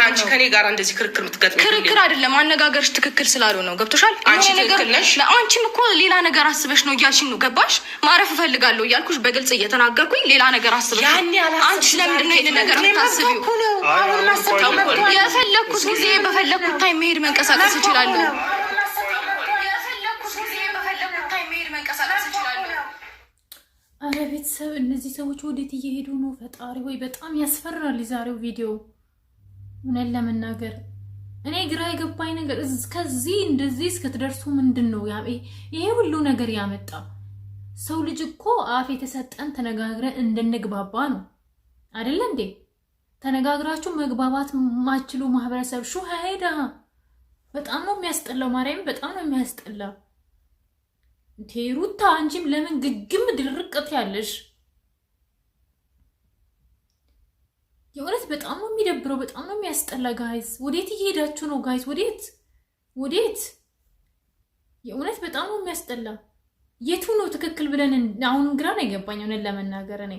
አንቺ ከኔ ጋር እንደዚህ ክርክር ምትገጥም ክርክር አይደለም አነጋገርሽ ትክክል ስላልሆነ ነው ገብቶሻል አንቺ ትክክል ነሽ አንቺም እኮ ሌላ ነገር አስበሽ ነው እያልሽኝ ነው ገባሽ ማረፍ እፈልጋለሁ እያልኩሽ በግልጽ እየተናገርኩኝ ሌላ ነገር አስበሽ አንቺ ለምንድን ነው ይሄን ነገር የምታስቢው የፈለኩት ጊዜ በፈለኩት ታይም መሄድ መንቀሳቀስ እችላለሁ አረ ቤተሰብ እነዚህ ሰዎች ወዴት እየሄዱ ነው? ፈጣሪ ወይ በጣም ያስፈራል የዛሬው ቪዲዮ። ምን ለመናገር እኔ ግራ የገባኝ ነገር እስከዚህ እንደዚህ እስከተደርሱ ምንድነው ይሄ ሁሉ ነገር ያመጣ? ሰው ልጅ እኮ አፍ የተሰጠን ተነጋግረን እንድንግባባ ነው አይደል እንዴ? ተነጋግራችሁ መግባባት ማችሉ ማህበረሰብ ሹ ሄዳ በጣም ነው የሚያስጠላው። ማርያም በጣም ነው የሚያስጠላው። ሩታ አንቺም ለምን ግግም ድርቅት ያለሽ? የእውነት በጣም ነው የሚደብረው፣ በጣም ነው የሚያስጠላ። ጋይስ ወዴት እየሄዳችሁ ነው? ጋይስ ወዴት? የእውነት በጣም ነው የሚያስጠላ። የቱ ነው ትክክል ብለን አሁን ግራ ነው የገባኝ እውነት ለመናገር እኔ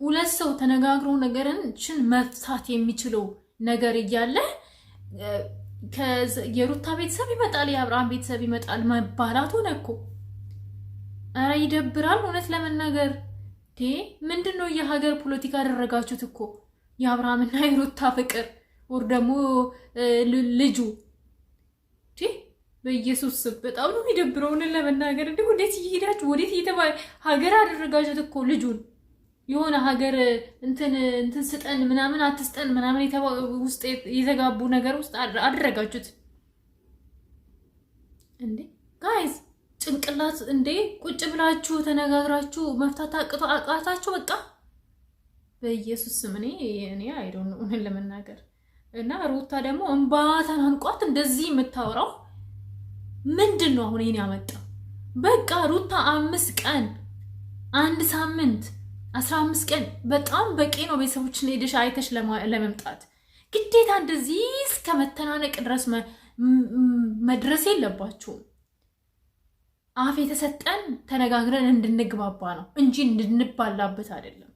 ሁለት ሰው ተነጋግሮ ነገርችን መፍታት የሚችለው ነገር እያለ የሩታ ቤተሰብ ይመጣል የአብርሃም ቤተሰብ ይመጣል መባላት ሆነ እኮ። አረ ይደብራል እውነት ለመናገር። ምንድነው የሀገር ፖለቲካ አደረጋችሁት እኮ የአብርሃምና የሩታ ፍቅር ወር ደግሞ ልጁ በኢየሱስ በጣም ነው የሚደብረው እውነት ለመናገር። እንዴት ይሄዳችሁ ወዴት ሀገር አደረጋችሁት እኮ ልጁን የሆነ ሀገር እንትን ስጠን ምናምን አትስጠን ምናምን ውስጥ የተጋቡ ነገር ውስጥ አደረጋችሁት እንዴ ጋይስ። ጭንቅላት እንዴ ቁጭ ብላችሁ ተነጋግራችሁ መፍታት አቃታችሁ በቃ በኢየሱስ ስም። እኔ አይዶን ነው ምን ለመናገር። እና ሩታ ደግሞ እንባ ተናንቋት እንደዚህ የምታወራው ምንድነው አሁን ይሄን ያመጣው? በቃ ሩታ 5 ቀን 1 ሳምንት 15 ቀን በጣም በቂ ነው። ቤተሰቦችን ሄደሽ አይተሽ ለመምጣት ግዴታ እንደዚህ እስከ መተናነቅ ድረስ መድረስ የለባችሁም። አፍ የተሰጠን ተነጋግረን እንድንግባባ ነው እንጂ እንድንባላበት አይደለም።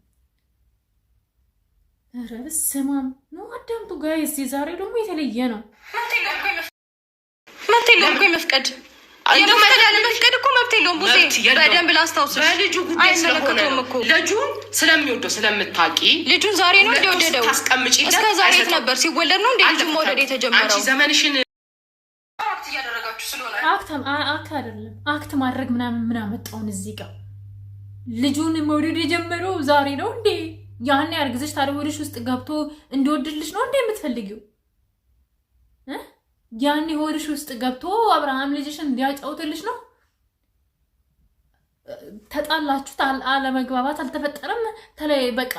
ኧረ ስማም ነው አዳምጡ ጋይስ። የዛሬው ደግሞ የተለየ ነው። መብቴ መፍቀድ የመፍቀድ እኮ መብት የለውም። ቡዜ በደንብ ላስታውስ። በልጁ ጉዳይ ስለሆነ ልጁ ስለሚወደው ስለምታቂ ልጁን ዛሬ ነው እንደወደደው ታስቀምጪ። እስከ ዛሬ የት ነበር ሲወለድ ነው እንዴ ልጁ መውደድ የተጀመረው? አንቺ ዘመንሽን አክት እያደረጋችሁ ስለሆነ አክት አይደለም አክት ማድረግ ምናምን አመጣውን እዚህ ጋር ልጁን መውደድ የጀመረው ዛሬ ነው እንዴ? ያኔ አርግዘሽ ታዲያ ወደሽ ውስጥ ገብቶ እንዲወድልሽ ነው እንዴ የምትፈልጊው? ያኔ ሆድሽ ውስጥ ገብቶ አብርሃም ልጅሽን እንዲያጫውትልሽ ነው? ተጣላችሁ፣ አለመግባባት አልተፈጠረም። በቃ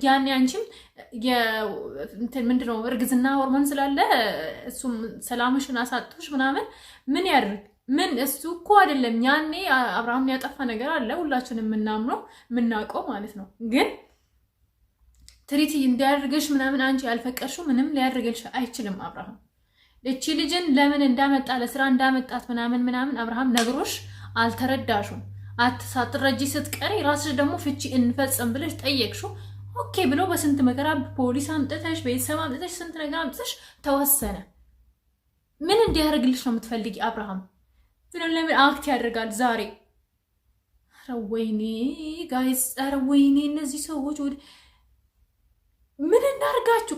ያኔ አንቺም ምንድነው እርግዝና ሆርሞን ስላለ እሱም ሰላምሽን አሳጥቶሽ ምናምን ምን ያድርግ? ምን እሱ እኮ አይደለም ያኔ አብርሃም ያጠፋ ነገር አለ ሁላችንም የምናምነው የምናውቀው ማለት ነው። ግን ትሪት እንዲያደርግሽ ምናምን አንቺ ያልፈቀድሽው ምንም ሊያደርግልሽ አይችልም አብርሃም። እቺ ልጅን ለምን እንዳመጣ ለስራ እንዳመጣት ምናምን አብርሃም ነግሮሽ አልተረዳሹም። ሳትረጂ ስትቀሪ ራስሽ ደግሞ ፍቺ እንፈጽም ብለሽ ጠየቅሽው። ኦኬ ብሎ በስንት መከራ ፖሊስ አምጥተሽ ቤተሰብ አምጥተሽ ስንት ነገር አምጥተሽ ተወሰነ። ምን እንዲያደርግልሽ ነው የምትፈልጊ አብርሃም? ለምን አክት ያደርጋል ዛሬ? ኧረ ወይኔ ጋይስ፣ ኧረ ወይኔ እነዚህ ሰዎች ምን እናርጋችሁ?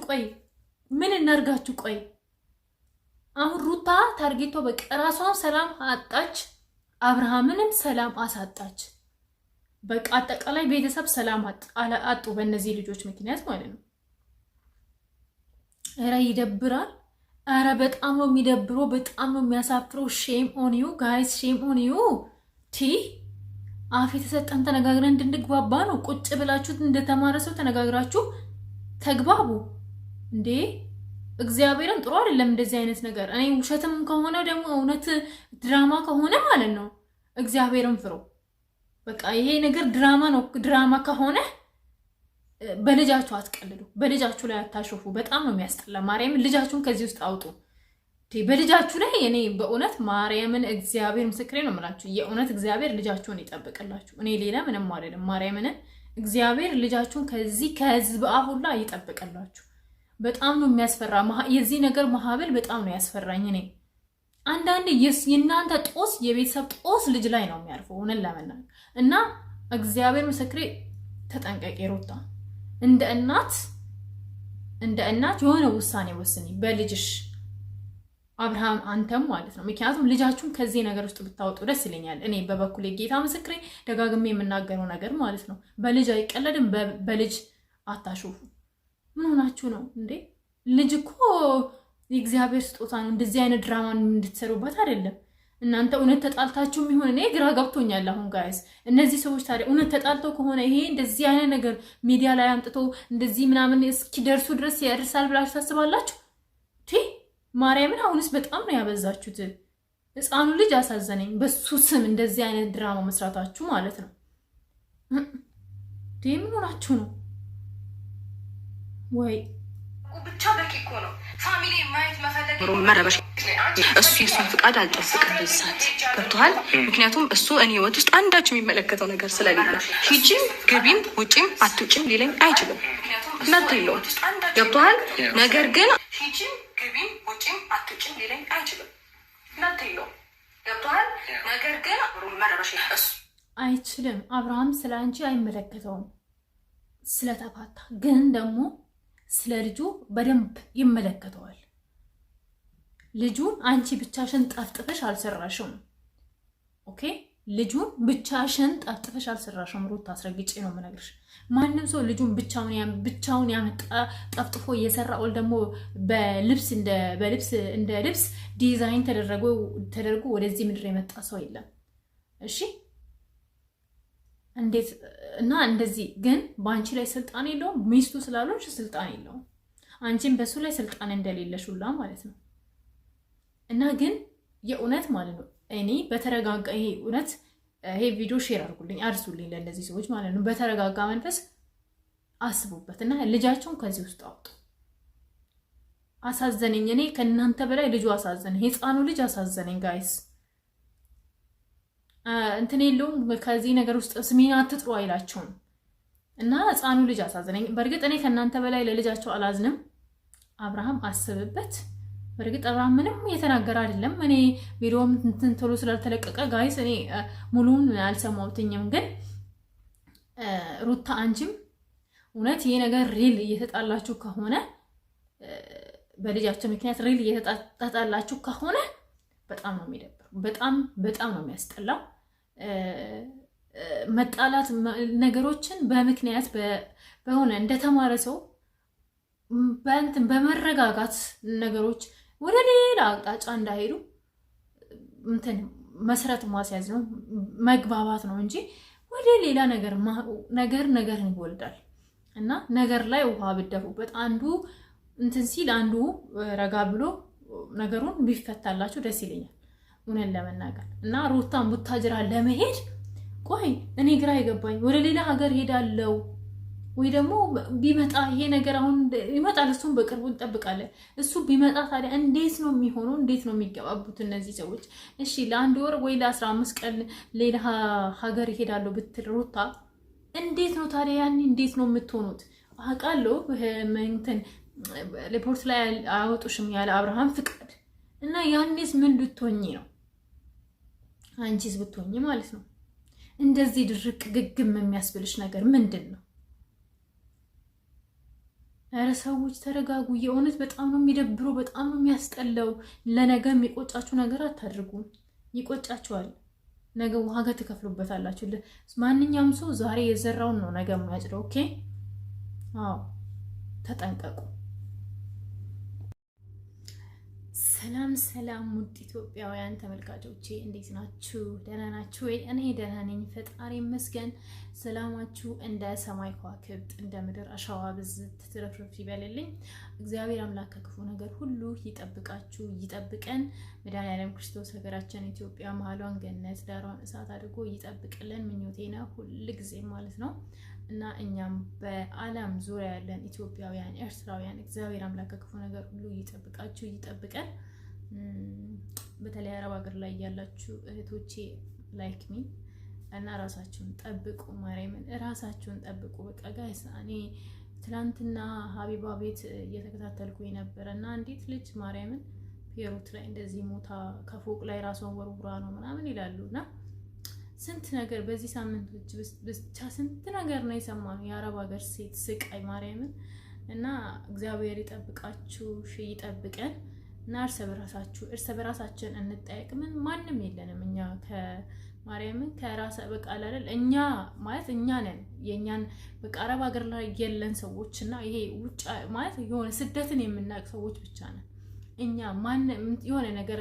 ቆይ አሁን ሩታ ታርጌቷ በቃ ራሷን ሰላም አጣች፣ አብርሃምንም ሰላም አሳጣች። በቃ አጠቃላይ ቤተሰብ ሰላም አጡ በእነዚህ ልጆች ምክንያት ማለት ነው። ኧረ ይደብራል። ኧረ በጣም ነው የሚደብረው፣ በጣም ነው የሚያሳፍረው። ሼም ኦን ዩ ጋይስ፣ ሼም ኦን ዩ። አፍ የተሰጠን ተነጋግረን እንድንግባባ ነው። ቁጭ ብላችሁ እንደተማረ ሰው ተነጋግራችሁ ተግባቡ እንዴ። እግዚአብሔርን ጥሩ አይደለም እንደዚህ አይነት ነገር። እኔ ውሸትም ከሆነ ደግሞ እውነት ድራማ ከሆነ ማለት ነው እግዚአብሔርን ፍሩ። በቃ ይሄ ነገር ድራማ ነው። ድራማ ከሆነ በልጃችሁ አትቀልዱ፣ በልጃችሁ ላይ አታሾፉ። በጣም ነው የሚያስጠላ። ማርያምን ልጃችሁን ከዚህ ውስጥ አውጡ። በልጃችሁ ላይ እኔ በእውነት ማርያምን እግዚአብሔር ምስክሬ ነው የምላችሁ። የእውነት እግዚአብሔር ልጃችሁን ይጠብቅላችሁ። እኔ ሌላ ምንም አይደለም። ማርያምን እግዚአብሔር ልጃችሁን ከዚህ ከህዝብ አፍ ሁላ ይጠብቅላችሁ። በጣም ነው የሚያስፈራ የዚህ ነገር ማህበል በጣም ነው ያስፈራኝ። እኔ አንዳንዴ የእናንተ ጦስ የቤተሰብ ጦስ ልጅ ላይ ነው የሚያርፈው ሆነን ለመናገር እና እግዚአብሔር ምስክሬ ተጠንቀቂ ሩታ፣ እንደ እናት የሆነ ውሳኔ ወስኒ በልጅሽ አብርሃም አንተም ማለት ነው። ምክንያቱም ልጃችሁን ከዚህ ነገር ውስጥ ብታወጡ ደስ ይለኛል። እኔ በበኩሌ ጌታ ምስክሬ ደጋግሜ የምናገረው ነገር ማለት ነው። በልጅ አይቀለድም፣ በልጅ አታሾፉ። ምን ሆናችሁ ነው እንዴ? ልጅ እኮ የእግዚአብሔር ስጦታ ነው። እንደዚህ አይነት ድራማን እንድትሰሩበት አይደለም። እናንተ እውነት ተጣልታችሁም ይሆን እኔ ግራ ገብቶኛል። አሁን ጋይስ እነዚህ ሰዎች ታዲያ እውነት ተጣልተው ከሆነ ይሄ እንደዚህ አይነት ነገር ሚዲያ ላይ አምጥቶ እንደዚህ ምናምን እስኪደርሱ ድረስ ያደርሳል ብላችሁ ታስባላችሁ? ማርያምን አሁንስ በጣም ነው ያበዛችሁት። ህፃኑ ልጅ አሳዘነኝ። በሱ ስም እንደዚህ አይነት ድራማ መስራታችሁ ማለት ነው። ምን ሆናችሁ ነው? ወይ ብቻ በቂ እኮ ነው። ፋሚሊ ማየት መፈለግ መረበሽ እሱ የሱን ፍቃድ አልጠብቅም በዚህ ሰዓት ገብቶሃል። ምክንያቱም እሱ እኔ ህይወት ውስጥ አንዳች የሚመለከተው ነገር ስለሌለ ሂጂም ግቢም ውጪም አትውጪም ሊለኝ አይችልም። መብት የለውም ገብቶሃል። ነገር ግን ሂጂም ግቢም ውጪም አትውጪም ሊለኝ አይችልም። መብት የለውም ገብቶሃል። ነገር ግን መረበሽ እሱ አይችልም። አብርሃም ስለ አንቺ አይመለከተውም ስለተፋታ፣ ግን ደግሞ ስለ ልጁ በደንብ ይመለከተዋል። ልጁን አንቺ ብቻሽን ጠፍጥፈሽ አልሰራሽም። ኦኬ፣ ልጁን ብቻሽን ጠፍጥፈሽ አልሰራሽም። ሩት አስረግጬ ነው የምነግርሽ። ማንም ሰው ልጁን ብቻውን ያመጣ ጠፍጥፎ እየሰራ ወል ደግሞ በልብስ እንደ ልብስ ዲዛይን ተደርጎ ወደዚህ ምድር የመጣ ሰው የለም። እሺ፣ እንዴት እና እንደዚህ ግን በአንቺ ላይ ስልጣን የለውም። ሚስቱ ስላልሆንሽ ስልጣን የለውም። አንቺም በሱ ላይ ስልጣን እንደሌለሽ ሁላ ማለት ነው። እና ግን የእውነት ማለት ነው እኔ በተረጋጋ ይሄ ቪዲዮ ሼር አድርጉልኝ፣ አድርሱልኝ ለእነዚህ ሰዎች ማለት ነው። በተረጋጋ መንፈስ አስቡበት እና ልጃቸውን ከዚህ ውስጥ አውጡ። አሳዘነኝ። እኔ ከእናንተ በላይ ልጁ አሳዘነኝ። ህፃኑ ልጅ አሳዘነኝ ጋይስ። እንትን የለውም ከዚህ ነገር ውስጥ ስሜን አትጥሩ አይላቸውም እና ህፃኑ ልጅ አሳዘነኝ። በእርግጥ እኔ ከእናንተ በላይ ለልጃቸው አላዝንም። አብርሃም አስብበት። በእርግጥ አብርሃም ምንም እየተናገረ አይደለም። እኔ ቪዲዮም እንትን ቶሎ ስላልተለቀቀ ጋይስ እኔ ሙሉውን አልሰማሁትኝም። ግን ሩታ አንቺም እውነት ይሄ ነገር ሪል እየተጣላችሁ ከሆነ በልጃቸው ምክንያት ሪል እየተጣላችሁ ከሆነ በጣም ነው የሚደብረው። በጣም ነው የሚያስጠላው። መጣላት ነገሮችን በምክንያት በሆነ እንደተማረ ሰው በመረጋጋት ነገሮች ወደ ሌላ አቅጣጫ እንዳይሄዱ እንትን መሰረት ማስያዝ ነው፣ መግባባት ነው እንጂ ወደ ሌላ ነገር ይወልዳል። እና ነገር ላይ ውሃ ብደፉበት አንዱ እንትን ሲል አንዱ ረጋ ብሎ ነገሩን ቢፈታላችሁ ደስ ይለኛል እውነት ለመናገር። እና ሩታን ቡታጅራ ለመሄድ ቆይ እኔ ግራ የገባኝ ወደ ሌላ ሀገር ሄዳለው ወይ ደግሞ ቢመጣ ይሄ ነገር አሁን ይመጣል፣ እሱም በቅርቡ እንጠብቃለን። እሱ ቢመጣ ታዲያ እንዴት ነው የሚሆነው? እንዴት ነው የሚገባቡት እነዚህ ሰዎች? እሺ ለአንድ ወር ወይ ለ15 ቀን ሌላ ሀገር ይሄዳሉ ብትል ሩታ እንዴት ነው ታዲያ ያኔ እንዴት ነው የምትሆኑት? አውቃለሁ እንትን ሪፖርት ላይ አወጡሽም ያለ አብርሃም ፍቃድ እና ያኔስ ምን ልትሆኚ ነው? አንቺስ ብትሆኚ ማለት ነው እንደዚህ ድርቅ ግግም የሚያስብልሽ ነገር ምንድን ነው? ኧረ ሰዎች ተረጋጉ። የእውነት በጣም ነው የሚደብረው፣ በጣም ነው የሚያስጠላው። ለነገ የሚቆጫችሁ ነገር አታድርጉ። ይቆጫችኋል። ነገ ዋጋ ትከፍሉበታላችሁ። ማንኛውም ሰው ዛሬ የዘራውን ነው ነገ የሚያጭደው። ኦኬ? አዎ፣ ተጠንቀቁ። ሰላም ውድ ኢትዮጵያውያን ተመልካቾቼ እንዴት ናችሁ? ደህና ናችሁ ወይ? እኔ ደህና ነኝ፣ ፈጣሪ ይመስገን። ሰላማችሁ እንደ ሰማይ ከዋክብት እንደ ምድር አሸዋ ብዝት ትረፍረፍ ይበልልኝ። እግዚአብሔር አምላክ ከክፉ ነገር ሁሉ ይጠብቃችሁ ይጠብቀን። መድኃኒዓለም ክርስቶስ ሀገራችን ኢትዮጵያ መሀሏን ገነት ዳሯን እሳት አድርጎ ይጠብቅልን ምኞቴ ነው ሁልጊዜ ማለት ነው። እና እኛም በዓለም ዙሪያ ያለን ኢትዮጵያውያን ኤርትራውያን እግዚአብሔር አምላክ ከክፉ ነገር ሁሉ ይጠብቃችሁ ይጠብቀን። በተለይ አረብ ሀገር ላይ ያላችሁ እህቶቼ ላይክ ሚ እና ራሳችሁን ጠብቁ። ማርያምን ራሳችሁን ጠብቁ። በቃ ጋይስ እኔ ትላንትና ሀቢባ ቤት እየተከታተልኩኝ ነበር እና አንዲት ልጅ ማርያምን ፔሩት ላይ እንደዚህ ሞታ ከፎቅ ላይ ራሷን ወርውራ ነው ምናምን ይላሉና ስንት ነገር በዚህ ሳምንቶች ብቻ ስንት ነገር ነው የሰማነው። የአረብ ሀገር ሴት ስቃይ ማርያምን እና እግዚአብሔር ይጠብቃችሁ፣ ይጠብቀን እና እርስ በራሳችን እንጠያየቅ። ማንም የለንም እኛ ከማርያምን ከራስ በቃ አይደል እኛ ማለት እኛ ነን የኛን በቃ አረብ ሀገር ላይ የለን ሰዎች እና ይሄ ውጭ ማለት የሆነ ስደትን የምናውቅ ሰዎች ብቻ ነን እኛ። ማንም የሆነ ነገር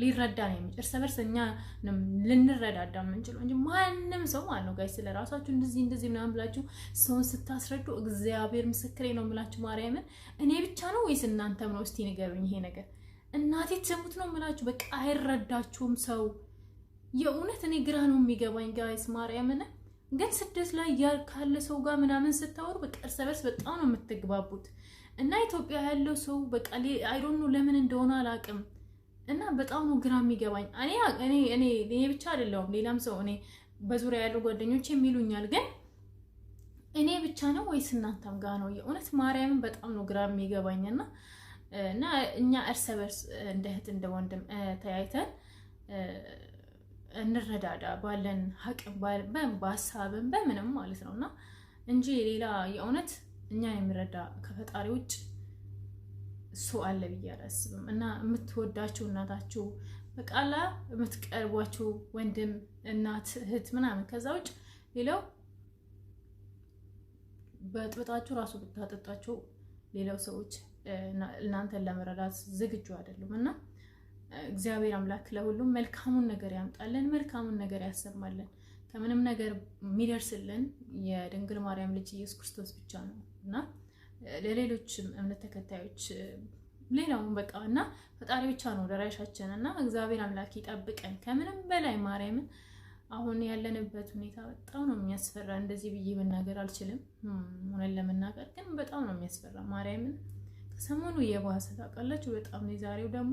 ሊረዳ ነው የሚችል እርስ በርስ እኛ ልንረዳዳ የምንችለው እንጂ ማንም ሰው ማለት ነው ጋይስ ስለራሳችሁ እንደዚህ ምናምን ብላችሁ ሰውን ስታስረዱ እግዚአብሔር ምስክሬ ነው የምላችሁ ማርያምን እኔ ብቻ ነው ወይስ እናንተም ነው? እስቲ ንገሩኝ። ይሄ ነገር እናቴ ትሙት ነው የምላችሁ በቃ አይረዳችሁም ሰው። የእውነት እኔ ግራ ነው የሚገባኝ ጋይስ ማርያምን። ግን ስደት ላይ ካለ ሰው ጋር ምናምን ስታወሩ በቃ እርስ በርስ በጣም ነው የምትግባቡት እና ኢትዮጵያ ያለው ሰው በቃ አይ ዶንት ኖ ለምን እንደሆነ አላውቅም እና በጣም ነው ግራ የሚገባኝ። እኔ ብቻ አይደለሁም ሌላም ሰው እኔ በዙሪያ ያለው ጓደኞች የሚሉኛል። ግን እኔ ብቻ ነው ወይስ እናንተም ጋር ነው? የእውነት ማርያምን በጣም ነው ግራ የሚገባኝ እና እኛ እርስ በርስ እንደ እህት እንደ ወንድም ተያይተን እንረዳዳ ባለን ሀቅም በሀሳብም በምንም ማለት ነውና እንጂ ሌላ የእውነት እኛን የሚረዳ ከፈጣሪ ውጭ እሱ አለ ብዬ አላስብም። እና የምትወዳችሁ እናታችሁ በቃላ የምትቀርቧችሁ ወንድም እናት እህት ምናምን ከዛ ውጭ ሌላው በጥብጣችሁ ራሱ ብታጠጣችሁ ሌላው ሰዎች እናንተን ለመረዳት ዝግጁ አይደሉም እና እግዚአብሔር አምላክ ለሁሉም መልካሙን ነገር ያምጣልን፣ መልካሙን ነገር ያሰማልን። ከምንም ነገር የሚደርስልን የድንግል ማርያም ልጅ ኢየሱስ ክርስቶስ ብቻ ነው እና ለሌሎችም እምነት ተከታዮች ሌላውን በቃ እና ፈጣሪ ብቻ ነው ደራሻችን እና እግዚአብሔር አምላክ ይጠብቀን ከምንም በላይ ማርያምን። አሁን ያለንበት ሁኔታ በጣም ነው የሚያስፈራ። እንደዚህ ብዬ መናገር አልችልም ሆነን ለመናገር ግን በጣም ነው የሚያስፈራ ማርያምን። ከሰሞኑ የባሰ ታውቃላችሁ በጣም ነው። ዛሬው ደግሞ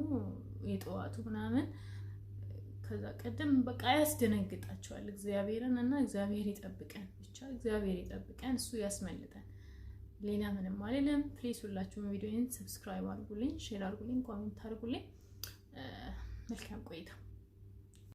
የጠዋቱ ምናምን ከዛ ቀደም በቃ ያስደነግጣቸዋል እግዚአብሔርን እና እግዚአብሔር ይጠብቀን ብቻ እግዚአብሔር ይጠብቀን እሱ ያስመልጠን። ሌላ ምንም አይደለም። ፕሊዝ ሁላችሁም ቪዲዮውን ሰብስክራይብ አድርጉልኝ፣ ሼር አድርጉልኝ፣ ኮሜንት አድርጉልኝ። መልካም ቆይታ